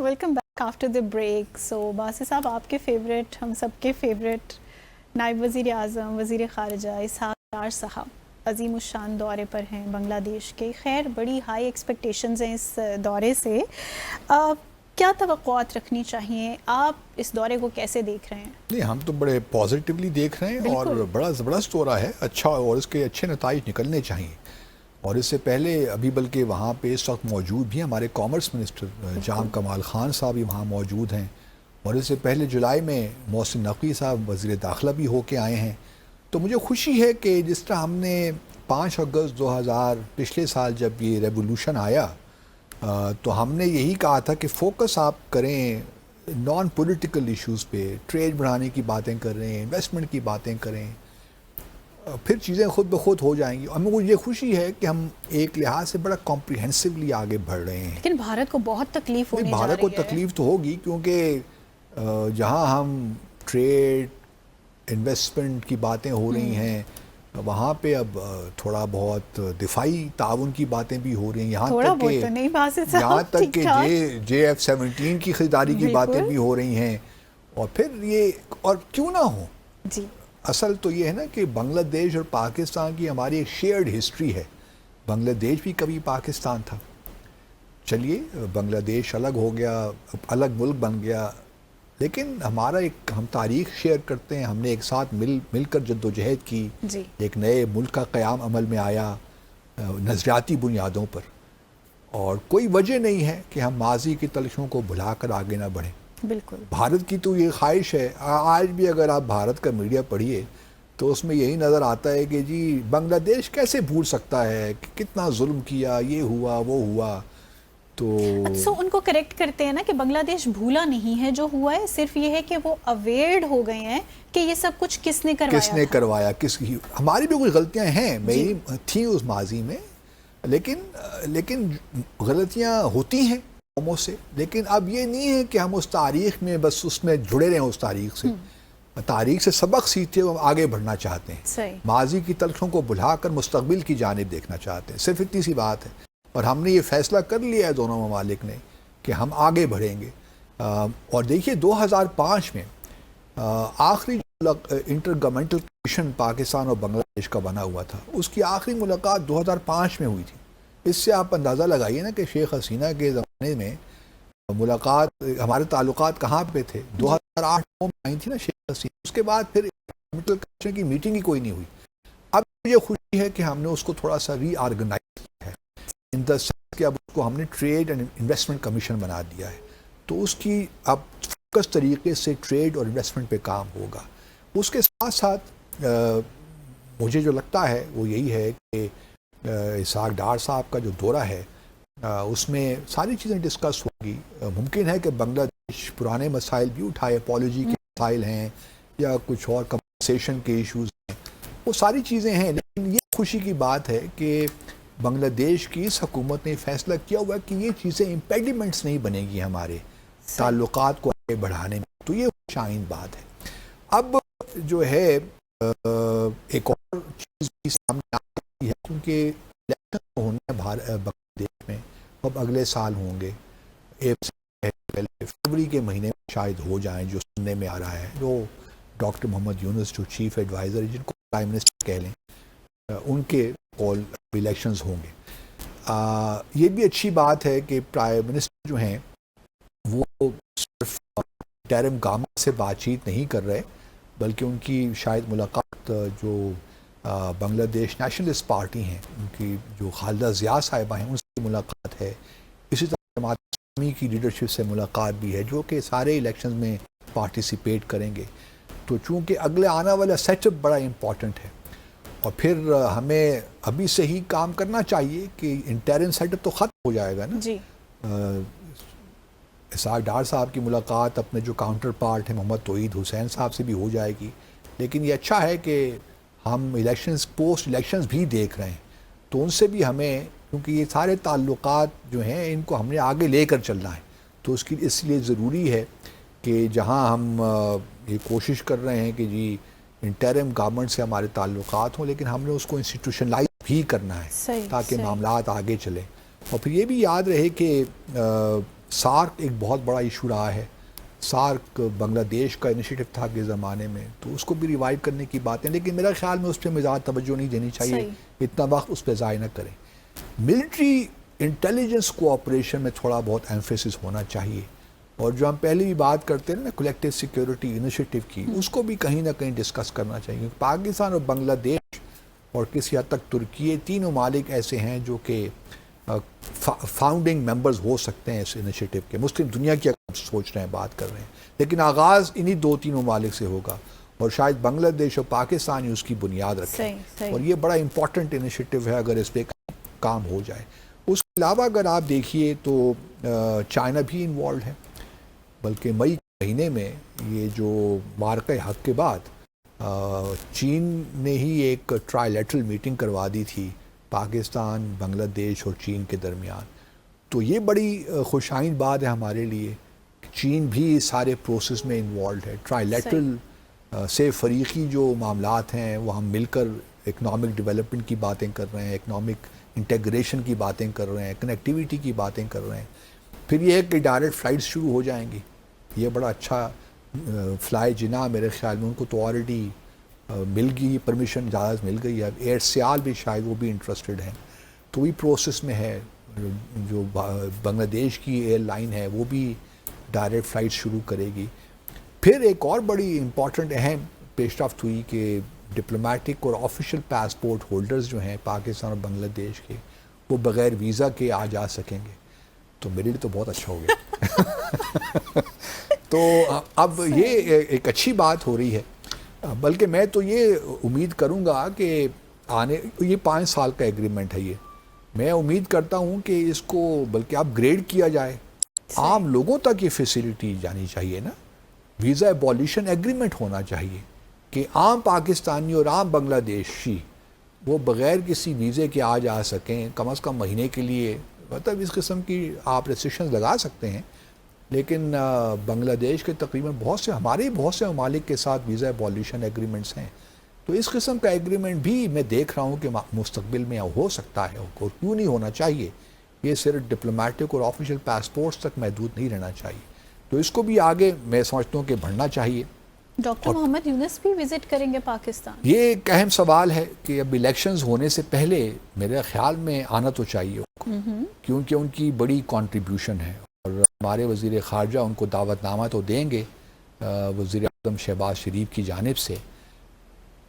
Welcome back after the break. So Basit صاحب، آپ کے فیوریٹ، ہم سب کے فیوریٹ نائب وزیر اعظم وزیر خارجہ اسحاق ڈار صاحب عظیم الشان دورے پر ہیں بنگلہ دیش کے. خیر بڑی ہائی ایکسپیکٹیشنز ہیں اس دورے سے. کیا توقعات رکھنی چاہیے؟ آپ اس دورے کو کیسے دیکھ رہے ہیں؟ نہیں، ہم تو بڑے پازیٹیولی دیکھ رہے ہیں اور بڑا زبردست دورہ ہے، اچھا، اور اس کے اچھے نتائج نکلنے چاہیے. اور اس سے پہلے ابھی بلکہ وہاں پہ اس وقت موجود بھی ہیں ہمارے کامرس منسٹر جام کمال خان صاحب بھی وہاں موجود ہیں. اور اس سے پہلے جولائی میں محسن نقوی صاحب وزیر داخلہ بھی ہو کے آئے ہیں. تو مجھے خوشی ہے کہ جس طرح ہم نے 5 اگست 2000 پچھلے سال جب یہ ریولوشن آیا تو ہم نے یہی کہا تھا کہ فوکس آپ کریں نان پولیٹیکل ایشوز پہ، ٹریڈ بڑھانے کی باتیں کر رہے ہیں، انویسٹمنٹ کی باتیں کریں، پھر چیزیں خود بخود ہو جائیں گی. اور مجھے یہ خوشی ہے کہ ہم ایک لحاظ سے بڑا کمپریہنسولی آگے بڑھ رہے ہیں. لیکن بھارت کو بہت تکلیف ہونے جا رہی ہے. بھارت کو تکلیف تو ہوگی، کیونکہ جہاں ہم ٹریڈ انویسٹمنٹ کی باتیں ہو رہی ہیں وہاں پہ اب تھوڑا بہت دفاعی تعاون کی باتیں بھی ہو رہی ہیں، یہاں تک کہ JF-17 کی خریداری کی باتیں بھی ہو رہی ہیں. اور پھر یہ اور کیوں نہ ہو، جی اصل تو یہ ہے نا کہ بنگلہ دیش اور پاکستان کی ہماری ایک شیئرڈ ہسٹری ہے. بنگلہ دیش بھی کبھی پاکستان تھا. چلیے بنگلہ دیش الگ ہو گیا، الگ ملک بن گیا، لیکن ہمارا ہم تاریخ شیئر کرتے ہیں. ہم نے ایک ساتھ مل کر جدوجہد کی، ایک نئے ملک کا قیام عمل میں آیا نظریاتی بنیادوں پر. اور کوئی وجہ نہیں ہے کہ ہم ماضی کی تلخیوں کو بھلا کر آگے نہ بڑھیں. بالکل. بھارت کی تو یہ خواہش ہے. آج بھی اگر آپ بھارت کا میڈیا پڑھیے تو اس میں یہی نظر آتا ہے کہ جی بنگلہ دیش کیسے بھول سکتا ہے کہ کتنا ظلم کیا، یہ ہوا وہ ہوا. تو ان کو کریکٹ کرتے ہیں نا کہ بنگلہ دیش بھولا نہیں ہے جو ہوا ہے، صرف یہ ہے کہ وہ اویئرڈ ہو گئے ہیں کہ یہ سب کچھ کس نے کروایا، ہماری بھی کچھ غلطیاں ہیں، میری تھیں اس ماضی میں، لیکن غلطیاں ہوتی ہیں قوموں سے. لیکن اب یہ نہیں ہے کہ ہم اس تاریخ میں بس اس میں جڑے رہیں. اس تاریخ سے سبق سیکھتے ہوئے ہم آگے بڑھنا چاہتے ہیں. ماضی کی تلخیوں کو بھلا کر مستقبل کی جانب دیکھنا چاہتے ہیں. صرف اتنی سی بات ہے. اور ہم نے یہ فیصلہ کر لیا ہے دونوں ممالک نے کہ ہم آگے بڑھیں گے. اور دیکھیے 2005 میں آخری انٹر گورنمنٹل کمیشن پاکستان اور بنگلہ دیش کا بنا ہوا تھا، اس کی آخری ملاقات 2005 میں ہوئی تھی. اس سے آپ اندازہ لگائیے نا کہ شیخ حسینہ کے زمانے میں ملاقات، ہمارے تعلقات کہاں پہ تھے. 2008 میں آئی تھی نا شیخ حسینہ، اس کے بعد پھر گورنمنٹل کمیشن کی میٹنگ ہی کوئی نہیں ہوئی. اب مجھے خوشی ہے کہ ہم نے اس کو تھوڑا سا ری آرگنائز کیا ہے ان دا سینس کہ اب اس کو ہم نے ٹریڈ اینڈ انویسٹمنٹ کمیشن بنا دیا ہے. تو اس کی اب فوکس طریقے سے ٹریڈ اور انویسٹمنٹ پہ کام ہوگا. اس کے ساتھ ساتھ مجھے جو لگتا ہے وہ یہی ہے کہ اسحاق ڈار صاحب کا جو دورہ ہے اس میں ساری چیزیں ڈسکس ہوگی. ممکن ہے کہ بنگلہ دیش پرانے مسائل بھی اٹھائے، اپالوجی کے مسائل ہیں یا کچھ اور کمپنسیشن کے ایشوز ہیں، وہ ساری چیزیں ہیں. لیکن یہ خوشی کی بات ہے کہ بنگلہ دیش کی اس حکومت نے فیصلہ کیا ہوا کہ یہ چیزیں امپیڈیمنٹس نہیں بنے گی ہمارے تعلقات کو آگے بڑھانے میں. تو یہ شائن بات ہے. اب جو ہے ایک اور چیز بھی سامنے آتی ہے، کیونکہ الیکشن ہونے بنگلہ دیش میں اب اگلے سال ہوں گے، فروری کے مہینے میں شاید ہو جائیں، جو سننے میں آ رہا ہے. جو ڈاکٹر محمد یونس جو چیف ایڈوائزر جن کو پرائم منسٹر کہہ لیں، ان کے قول الیکشنز ہوں گے. یہ بھی اچھی بات ہے کہ پرائم منسٹر جو ہیں وہ صرف انٹرم گورنمنٹ سے بات چیت نہیں کر رہے، بلکہ ان کی شاید ملاقات جو بنگلہ دیش نیشنلسٹ پارٹی ہیں، ان کی جو خالدہ ضیاء صاحبہ ہیں، ان سے ملاقات ہے. اسی طرح جماعت اسلامی کی لیڈرشپ سے ملاقات بھی ہے، جو کہ سارے الیکشنز میں پارٹیسپیٹ کریں گے. تو چونکہ اگلے آنے والا سیٹ اپ بڑا امپورٹنٹ ہے، اور پھر ہمیں ابھی سے ہی کام کرنا چاہیے کہ انٹرم سیٹ اپ تو ختم ہو جائے گا نا. اسحاق ڈار صاحب کی ملاقات اپنے جو کاؤنٹر پارٹ ہیں محمد توحید حسین صاحب سے بھی ہو جائے گی. لیکن یہ اچھا ہے کہ ہم الیکشنز پوسٹ الیکشنز بھی دیکھ رہے ہیں، تو ان سے بھی ہمیں، کیونکہ یہ سارے تعلقات جو ہیں ان کو ہم نے آگے لے کر چلنا ہے. تو اس لیے ضروری ہے کہ جہاں ہم یہ کوشش کر رہے ہیں کہ جی انٹرم گورنمنٹ سے ہمارے تعلقات ہوں، لیکن ہم نے اس کو انسٹیٹیوشنلائز بھی کرنا ہے تاکہ معاملات آگے چلیں. اور پھر یہ بھی یاد رہے کہ سارک ایک بہت بڑا ایشو رہا ہے. سارک بنگلہ دیش کا انیشیٹو تھا کے زمانے میں, تو اس کو بھی ریوائیو کرنے کی باتیں, لیکن میرا خیال میں اس پہ زیادہ توجہ نہیں دینی چاہیے, اتنا وقت اس پہ ضائع نہ کریں. ملٹری انٹیلیجنس کوآپریشن میں تھوڑا بہت ایمفیسس ہونا چاہیے, اور جو ہم پہلے بھی بات کرتے ہیں نا کولیکٹیو سیکیورٹی انیشیٹو کی, اس کو بھی کہیں نہ کہیں ڈسکس کرنا چاہیے. پاکستان اور بنگلہ دیش اور کسی حد تک ترکی, 3 ممالک ایسے ہیں جو کہ فاؤنڈنگ ممبرز ہو سکتے ہیں اس انیشیٹو کے. مسلم دنیا کی ہم سوچ رہے ہیں, بات کر رہے ہیں, لیکن آغاز انہی 2-3 ممالک سے ہوگا, اور شاید بنگلہ دیش اور پاکستان ہی اس کی بنیاد رکھیں. اور یہ بڑا امپورٹنٹ انیشیٹو ہے اگر اس پہ کام ہو جائے. اس کے علاوہ اگر آپ دیکھیے تو چائنا بھی انوالوڈ ہے, بلکہ مئی کے مہینے میں یہ جو معرکہ حق کے بعد چین نے ہی ایک ٹرائیلیٹرل میٹنگ کروا دی تھی پاکستان, بنگلہ دیش اور چین کے درمیان. تو یہ بڑی خوش آئند بات ہے ہمارے لیے, چین بھی سارے پروسیس میں انوالوڈ ہے. ٹرائیلیٹرل سے فریقی جو معاملات ہیں وہ ہم مل کر اکنامک ڈیولپمنٹ کی باتیں کر رہے ہیں, اکنامک انٹیگریشن کی باتیں کر رہے ہیں, کنیکٹیویٹی کی باتیں کر رہے ہیں. پھر یہ ہے کہ ڈائریکٹ فلائٹس شروع ہو جائیں گی, یہ بڑا اچھا فلائی جناح میرے خیال میں ان کو تو آلریڈی مل گئی پرمیشن, اجازت مل گئی ہے. ایئر سیال بھی شاید وہ بھی انٹرسٹڈ ہیں, تو وہی پروسیس میں ہے. جو بنگلہ دیش کی ایئر لائن ہے وہ بھی ڈائریکٹ فلائٹ شروع کرے گی. پھر ایک اور بڑی امپورٹنٹ اہم پیش رفت ہوئی کہ ڈپلومیٹک اور آفیشیل پاسپورٹ ہولڈرز جو ہیں پاکستان اور بنگلہ دیش کے, وہ بغیر ویزا کے آ جا سکیں گے. تو میرے لیے تو بہت اچھا ہو گیا. تو اب یہ ایک اچھی بات ہو رہی ہے, بلکہ میں تو یہ امید کروں گا کہ یہ 5 سال کا ایگریمنٹ ہے, یہ میں امید کرتا ہوں کہ اس کو بلکہ اپ گریڈ کیا جائے, عام لوگوں تک یہ فیسلٹی جانی چاہیے نا. ویزا ایبولیشن ایگریمنٹ ہونا چاہیے کہ عام پاکستانی اور عام بنگلہ دیشی وہ بغیر کسی ویزے کے آ جا سکیں, کم از کم مہینے کے لیے. مطلب اس قسم کی آپ ریسٹرکشنز لگا سکتے ہیں, لیکن بنگلہ دیش کے تقریباً ہمارے بہت سے ممالک کے ساتھ ویزا ایبولیشن ایگریمنٹس ہیں. تو اس قسم کا ایگریمنٹ بھی میں دیکھ رہا ہوں کہ مستقبل میں ہو سکتا ہے, اور کیوں نہیں ہونا چاہیے. یہ صرف ڈپلومیٹک اور آفیشیل پاسپورٹس تک محدود نہیں رہنا چاہیے. تو اس کو بھی آگے میں سمجھتا ہوں کہ بڑھنا چاہیے. ڈاکٹر محمد یونس بھی وزٹ کریں گے پاکستان؟ یہ ایک اہم سوال ہے کہ اب الیکشنز ہونے سے پہلے میرے خیال میں آنا تو چاہیے, کیونکہ ان کی بڑی کنٹریبیوشن ہے, اور ہمارے وزیر خارجہ ان کو دعوت نامہ تو دیں گے وزیر اعظم شہباز شریف کی جانب سے.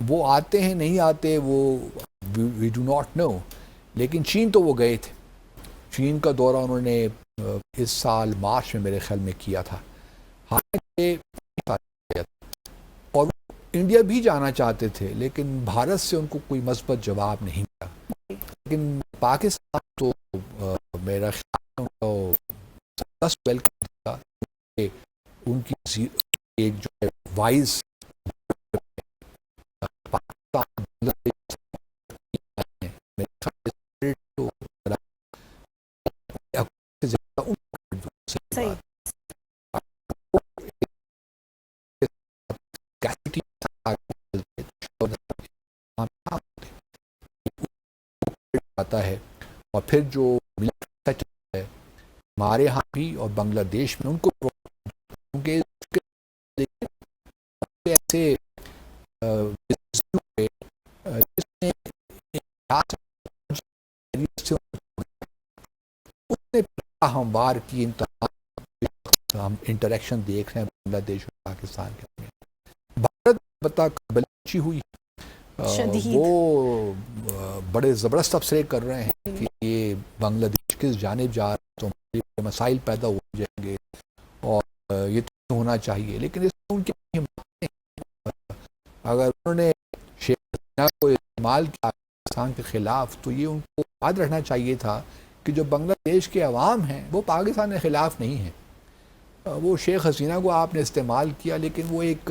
وہ آتے ہیں نہیں آتے وہ وی ڈو ناٹ نو, لیکن چین تو وہ گئے تھے. چین کا دورہ انہوں نے اس سال مارچ میں میرے خیال میں کیا تھا. حالانکہ اور انڈیا بھی جانا چاہتے تھے, لیکن بھارت سے ان کو کوئی مثبت جواب نہیں ملا. لیکن پاکستان تو میرا خیال ویلکم تھا, ان کی ایک جو ہے وائز آتا ہے. اور پھر جو ہے ہمارے ہاں بھی اور بنگلہ دیش میں ان کو ایسے ہموار کی ہم انٹریکشن دیکھ رہے ہیں بنگلہ دیش اور پاکستان کے. بھارت بتا بلچی ہوئی, وہ بڑے زبردست تبصرے کر رہے ہیں کہ یہ بنگلہ دیش کس جانب جا رہا ہے, تو مسائل پیدا ہو جائیں گے اور یہ تو ہونا چاہیے. لیکن اس میں ان کی اگر انہوں نے شیخ حسینہ کو استعمال کیا پاکستان کے خلاف, تو یہ ان کو یاد رکھنا چاہیے تھا کہ جو بنگلہ دیش کے عوام ہیں وہ پاکستان کے خلاف نہیں ہیں. وہ شیخ حسینہ کو آپ نے استعمال کیا, لیکن وہ ایک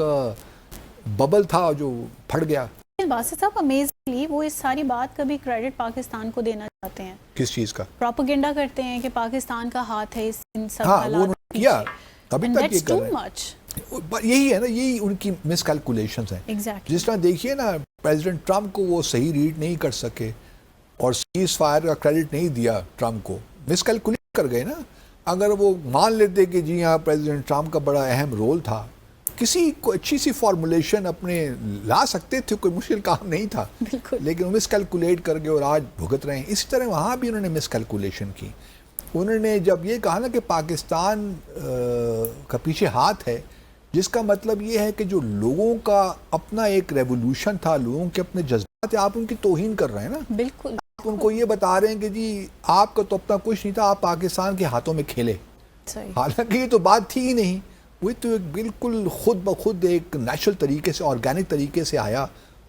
ببل تھا جو پھٹ گیا. باسط صاحب امیزنگلی وہ اس ساری بات کا بھی کریڈٹ پاکستان کو دینا چاہتے ہیں. کس چیز کا؟ پروپیگنڈا کرتے ہیں کہ پاکستان کا ہاتھ ہے ان سب حالات میں. کیا ابھی تک یہ کر رہے ہیں, یہی ہے نا, یہی ان کی مس کیلکولیشنز ہیں. جس طرح دیکھیے نا, پریزیڈنٹ ٹرمپ کو وہ صحیح ریڈ نہیں کر سکے اور سیز فائر کا کریڈٹ نہیں دیا ٹرمپ کو, مس کیلکولیٹ کر گئے نا. اگر وہ مان لیتے کہ جی ہاں پریزیڈنٹ ٹرمپ کا بڑا اہم رول تھا, کسی کو اچھی سی فارمولیشن اپنے لا سکتے تھے, کوئی مشکل کام نہیں تھا, لیکن وہ مس کیلکولیٹ کر کے اور آج بھگت رہے ہیں. اسی طرح وہاں بھی انہوں نے مس کیلکولیشن کی. انہوں نے جب یہ کہا نا کہ پاکستان کا پیچھے ہاتھ ہے, جس کا مطلب یہ ہے کہ جو لوگوں کا اپنا ایک ریولوشن تھا, لوگوں کے اپنے جذبات تھے, آپ ان کی توہین کر رہے ہیں نا. بالکل. آپ ان کو یہ بتا رہے ہیں کہ جی آپ کا تو اپنا کچھ نہیں تھا, آپ پاکستان کے ہاتھوں میں کھیلے. حالانکہ یہ تو بات تھی ہی نہیں, وہ تو ایک بالکل خود بخود ایک نیچرل طریقے سے, آرگینک طریقے سے آیا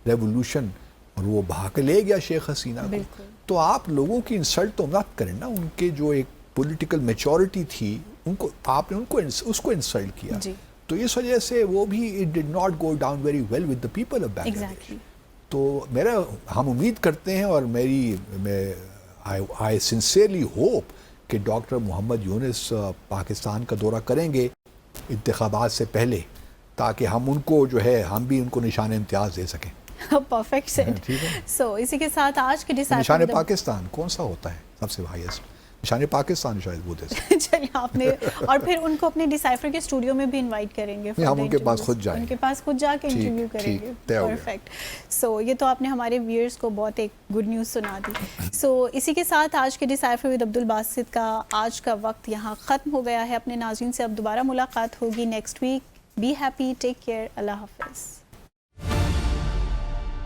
ریولوشن, اور وہ بہا کے لے گیا شیخ حسینہ کو. تو آپ لوگوں کی انسلٹ تو مت کریں نا, ان کے جو ایک پولیٹیکل میچورٹی تھی, ان کو آپ نے اس کو انسلٹ کیا. تو اس وجہ سے وہ بھی it did not go down very well with the people of Bangladesh. تو ہم امید کرتے ہیں, اور I sincerely hope کہ ڈاکٹر محمد یونس پاکستان کا دورہ کریں گے انتخابات سے پہلے, تاکہ ہم ان کو جو ہے ہم بھی ان کو نشان امتیاز دے سکیں. Perfect set. سو اسی کے ساتھ آج کے نشان پاکستان کون سا ہوتا ہے سب سے ہائیسٹ؟ نشان پاکستان شاید وہ دے سکتے. چلیے آپ نے, اور پھر ان کو اپنے ڈیسائفر کے اسٹوڈیو میں بھی انوائٹ کریں گے. ہم ان کے پاس خود جائیں گے, ان کے پاس خود جا کے انٹرویو کریں گے. پرفیکٹ. سو یہ تو آپ نے ہمارے ویئرز کو بہت ایک گڈ نیوز سنا دی. سو اسی کے ساتھ آج کے ڈیسائفر ود عبدالباسط کا آج کا وقت یہاں ختم ہو گیا ہے. اپنے ناظرین سے اب دوبارہ ملاقات ہوگی next week. Be happy, take care, Allah حافظ.